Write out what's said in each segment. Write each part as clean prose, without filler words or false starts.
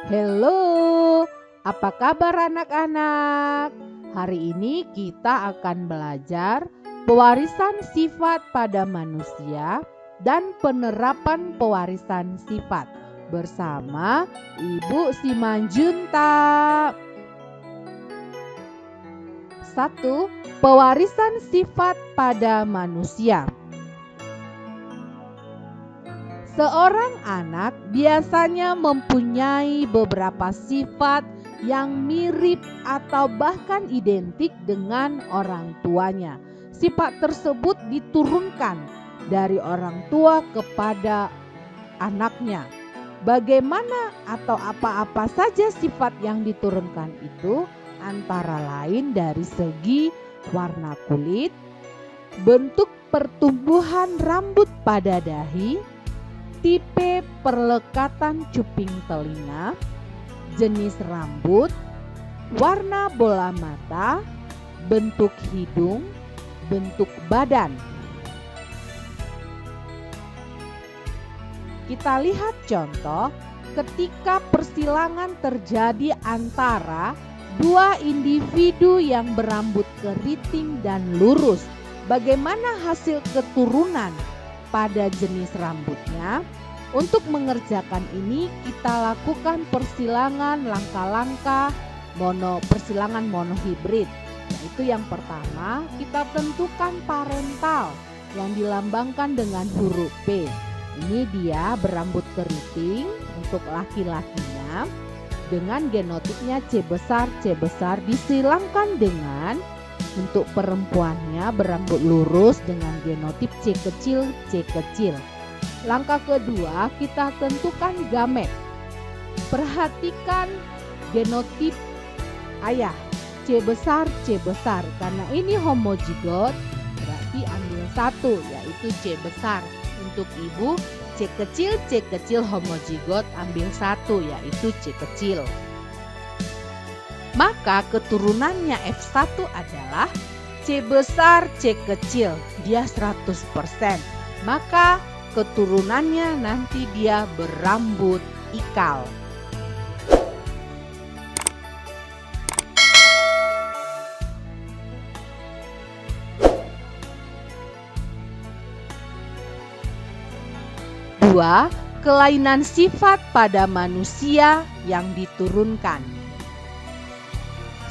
Halo, apa kabar anak-anak? Hari ini kita akan belajar pewarisan sifat pada manusia dan penerapan pewarisan sifat bersama Ibu Simanjuntak. 1. Pewarisan sifat pada manusia. Seorang anak biasanya mempunyai beberapa sifat yang mirip atau bahkan identik dengan orang tuanya. Sifat tersebut diturunkan dari orang tua kepada anaknya. Bagaimana atau apa-apa saja sifat yang diturunkan itu? Antara lain dari segi warna kulit, bentuk pertumbuhan rambut pada dahi, tipe perlekatan cuping telinga, jenis rambut, warna bola mata, bentuk hidung, bentuk badan. Kita lihat contoh ketika persilangan terjadi antara dua individu yang berambut keriting dan lurus. Bagaimana hasil keturunan pada jenis rambutnya? Untuk mengerjakan ini kita lakukan persilangan langkah-langkah persilangan monohibrid. Yaitu yang pertama, kita tentukan parental yang dilambangkan dengan huruf P. Ini dia berambut keriting untuk laki-lakinya dengan genotipnya C besar disilangkan dengan untuk perempuannya berambut lurus dengan genotip C kecil. Langkah kedua, kita tentukan gamet. Perhatikan genotip ayah C besar karena ini homozigot berarti ambil 1 yaitu C besar. Untuk ibu C kecil homozigot ambil 1 yaitu C kecil. Maka keturunannya F1 adalah C besar C kecil, dia 100%. Maka keturunannya nanti dia berambut ikal. Dua, kelainan sifat pada manusia yang diturunkan.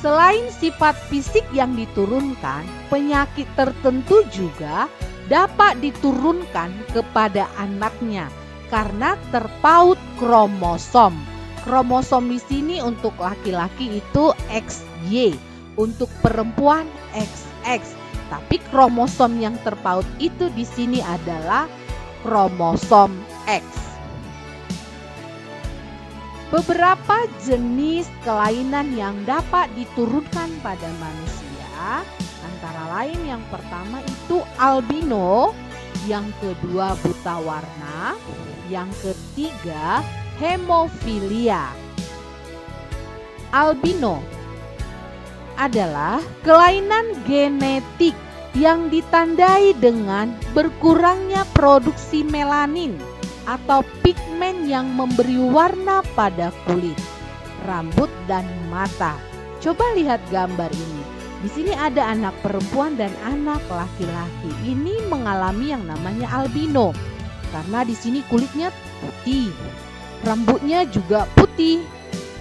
Selain sifat fisik yang diturunkan, penyakit tertentu juga dapat diturunkan kepada anaknya karena terpaut kromosom. Kromosom di sini untuk laki-laki itu XY, untuk perempuan XX. Tapi kromosom yang terpaut itu di sini adalah kromosom X. Beberapa jenis kelainan yang dapat diturunkan pada manusia antara lain yang pertama itu albino, yang kedua buta warna, yang ketiga hemofilia. Albino adalah kelainan genetik yang ditandai dengan berkurangnya produksi melanin atau pigmen yang memberi warna pada kulit, rambut, dan mata. Coba lihat gambar ini. Di sini ada anak perempuan dan anak laki-laki. Ini mengalami yang namanya albino karena di sini kulitnya putih, rambutnya juga putih.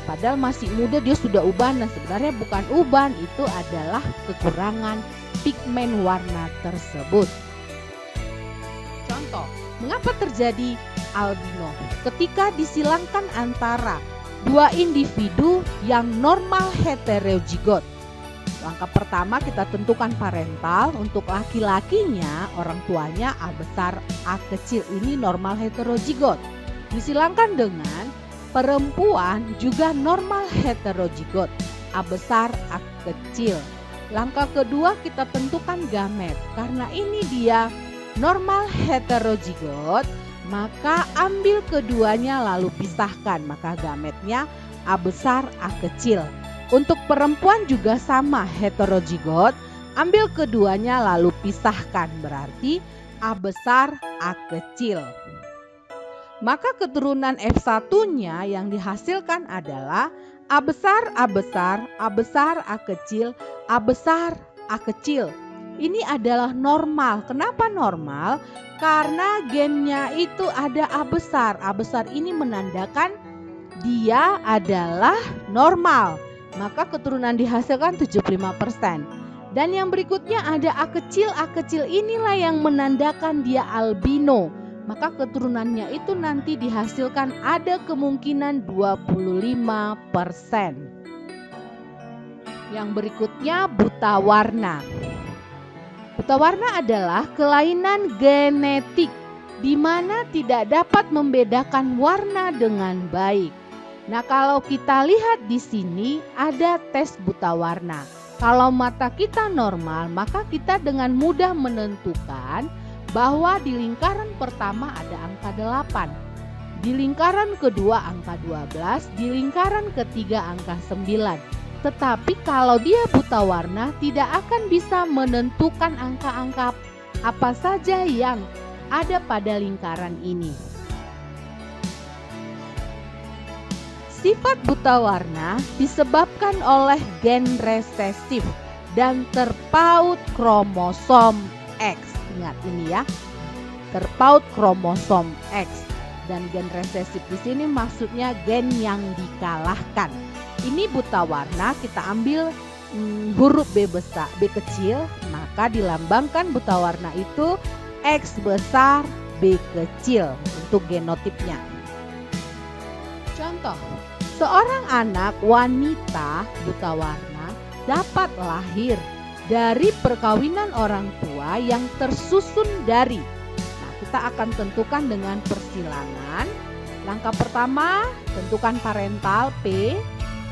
Padahal masih muda dia sudah uban dan sebenarnya bukan uban, itu adalah kekurangan pigmen warna tersebut. Contoh, mengapa terjadi albino? Ketika disilangkan antara dua individu yang normal heterozigot. Langkah pertama kita tentukan parental. Untuk laki-lakinya orang tuanya A besar A kecil, ini normal heterozigot. Disilangkan dengan perempuan juga normal heterozigot A besar A kecil. Langkah kedua kita tentukan gamet. Karena ini dia normal heterozigot, maka ambil keduanya lalu pisahkan. Maka gametnya A besar A kecil. Untuk perempuan juga sama heterozigot, ambil keduanya lalu pisahkan. Berarti A besar A kecil. Maka keturunan F1-nya yang dihasilkan adalah A besar, A besar, A besar, A kecil, A besar, A kecil. Ini adalah normal. Kenapa normal? Karena gennya itu ada A besar. A besar ini menandakan dia adalah normal. Maka keturunan dihasilkan 75%. Dan yang berikutnya ada A kecil inilah yang menandakan dia albino. Maka keturunannya itu nanti dihasilkan ada kemungkinan 25%. Yang berikutnya buta warna. Buta warna adalah kelainan genetik di mana tidak dapat membedakan warna dengan baik. Nah, kalau kita lihat di sini ada tes buta warna. Kalau mata kita normal, maka kita dengan mudah menentukan bahwa di lingkaran pertama ada angka 8, di lingkaran kedua angka 12, di lingkaran ketiga angka 9. Tetapi kalau dia buta warna tidak akan bisa menentukan angka-angka apa saja yang ada pada lingkaran ini. Sifat buta warna disebabkan oleh gen resesif dan terpaut kromosom X. Ingat ini ya, terpaut kromosom X, dan gen resesif di sini maksudnya gen yang dikalahkan. Ini buta warna, kita ambil huruf B besar, B kecil, maka dilambangkan buta warna itu X besar, B kecil untuk genotipnya. Contoh, seorang anak wanita buta warna dapat lahir dari perkawinan orang tua yang tersusun dari. Nah, kita akan tentukan dengan persilangan. Langkah pertama, tentukan parental P,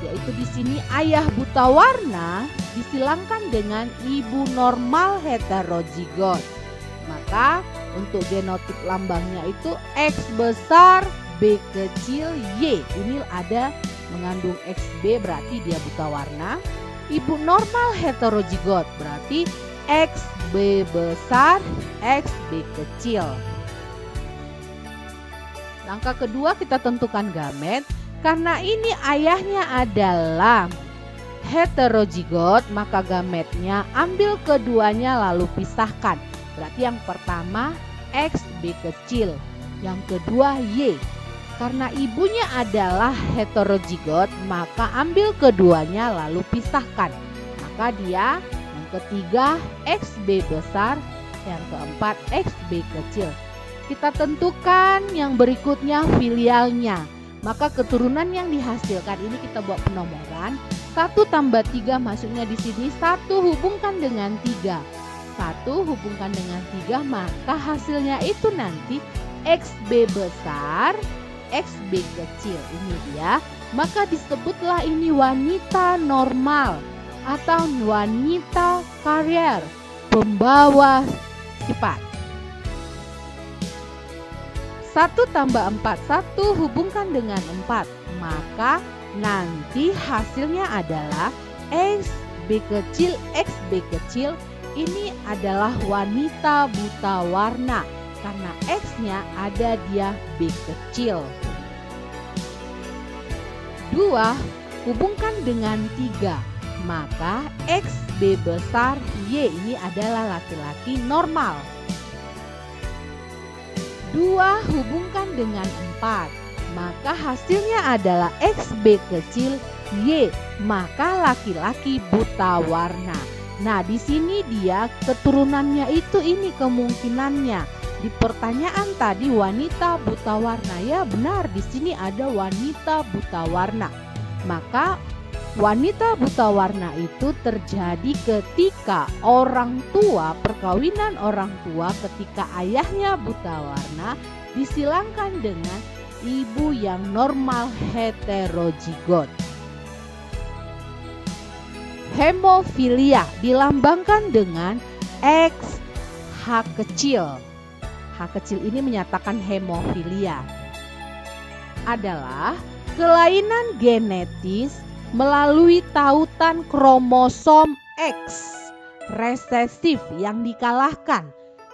yaitu di sini ayah buta warna disilangkan dengan ibu normal heterozigot. Maka untuk genotip lambangnya itu X besar, B kecil, Y. Ini ada mengandung XB, berarti dia buta warna. Ibu normal heterozigot berarti XB besar, XB kecil. Langkah kedua kita tentukan gamet. Karena ini ayahnya adalah heterozigot, maka gametnya ambil keduanya lalu pisahkan. Berarti yang pertama XB kecil, yang kedua Y. Karena ibunya adalah heterozigot, maka ambil keduanya lalu pisahkan. Maka dia yang ketiga XB besar, yang keempat XB kecil. Kita tentukan yang berikutnya filialnya. Maka keturunan yang dihasilkan ini kita buat penomoran. 1 tambah 3 maksudnya di sini 1 hubungkan dengan 3. 1 hubungkan dengan 3, maka hasilnya itu nanti XB besar, XB kecil. Ini dia. Maka disebutlah ini wanita normal atau wanita karier, pembawa sifat. 1 tambah 4, 1 hubungkan dengan 4. Maka nanti hasilnya adalah XB kecil, XB kecil. Ini adalah wanita buta warna. Karena X-nya ada dia B kecil. 2 hubungkan dengan 3, maka XB besar, Y ini adalah laki-laki normal. 2 hubungkan dengan 4, maka hasilnya adalah XB kecil, Y, maka laki-laki buta warna. Nah, di sini dia keturunannya itu ini kemungkinannya. Di pertanyaan tadi wanita buta warna, ya benar di sini ada wanita buta warna. Maka wanita buta warna itu terjadi ketika orang tua, perkawinan orang tua ketika ayahnya buta warna disilangkan dengan ibu yang normal heterozigot. Hemofilia dilambangkan dengan XH kecil. H kecil ini menyatakan hemofilia adalah kelainan genetis melalui tautan kromosom X resesif yang dikalahkan,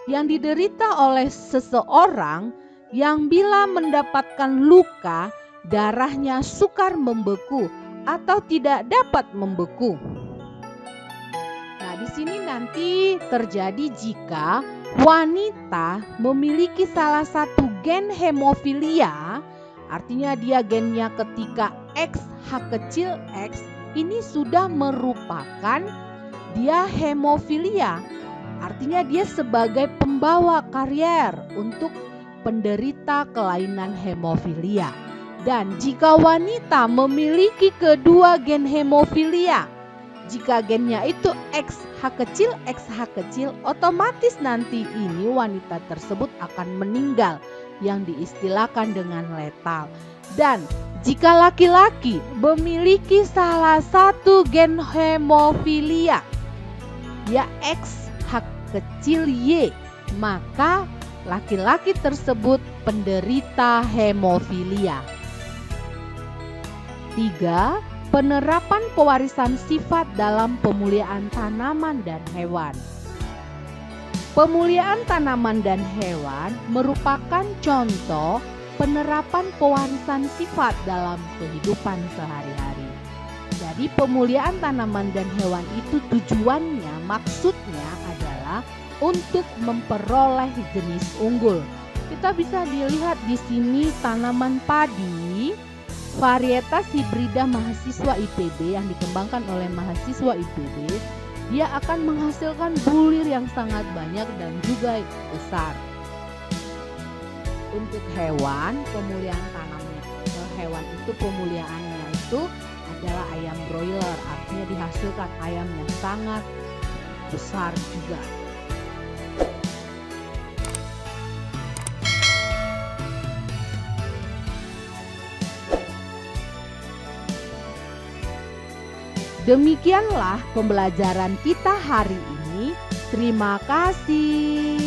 yang diderita oleh seseorang yang bila mendapatkan luka, darahnya sukar membeku atau tidak dapat membeku. Nah, di sini nanti terjadi jika wanita memiliki salah satu gen hemofilia, artinya dia gennya ketika X ini sudah merupakan dia hemofilia. Artinya dia sebagai pembawa karier untuk penderita kelainan hemofilia. Dan jika wanita memiliki kedua gen hemofilia, jika gennya itu XH kecil, otomatis nanti ini wanita tersebut akan meninggal yang diistilahkan dengan letal. Dan jika laki-laki memiliki salah satu gen hemofilia, ya XH-Y, maka laki-laki tersebut penderita hemofilia. 3. Penerapan pewarisan sifat dalam pemuliaan tanaman dan hewan. Pemuliaan tanaman dan hewan merupakan contoh penerapan pewarisan sifat dalam kehidupan sehari-hari. Jadi pemuliaan tanaman dan hewan itu tujuannya, maksudnya adalah untuk memperoleh jenis unggul. Kita bisa dilihat di sini tanaman padi varietas hibrida mahasiswa IPB yang dikembangkan oleh mahasiswa IPB, dia akan menghasilkan bulir yang sangat banyak dan juga besar. Untuk hewan, pemuliaan tanamnya, hewan itu pemuliaannya itu adalah ayam broiler, artinya dihasilkan ayam yang sangat besar juga. Demikianlah pembelajaran kita hari ini. Terima kasih.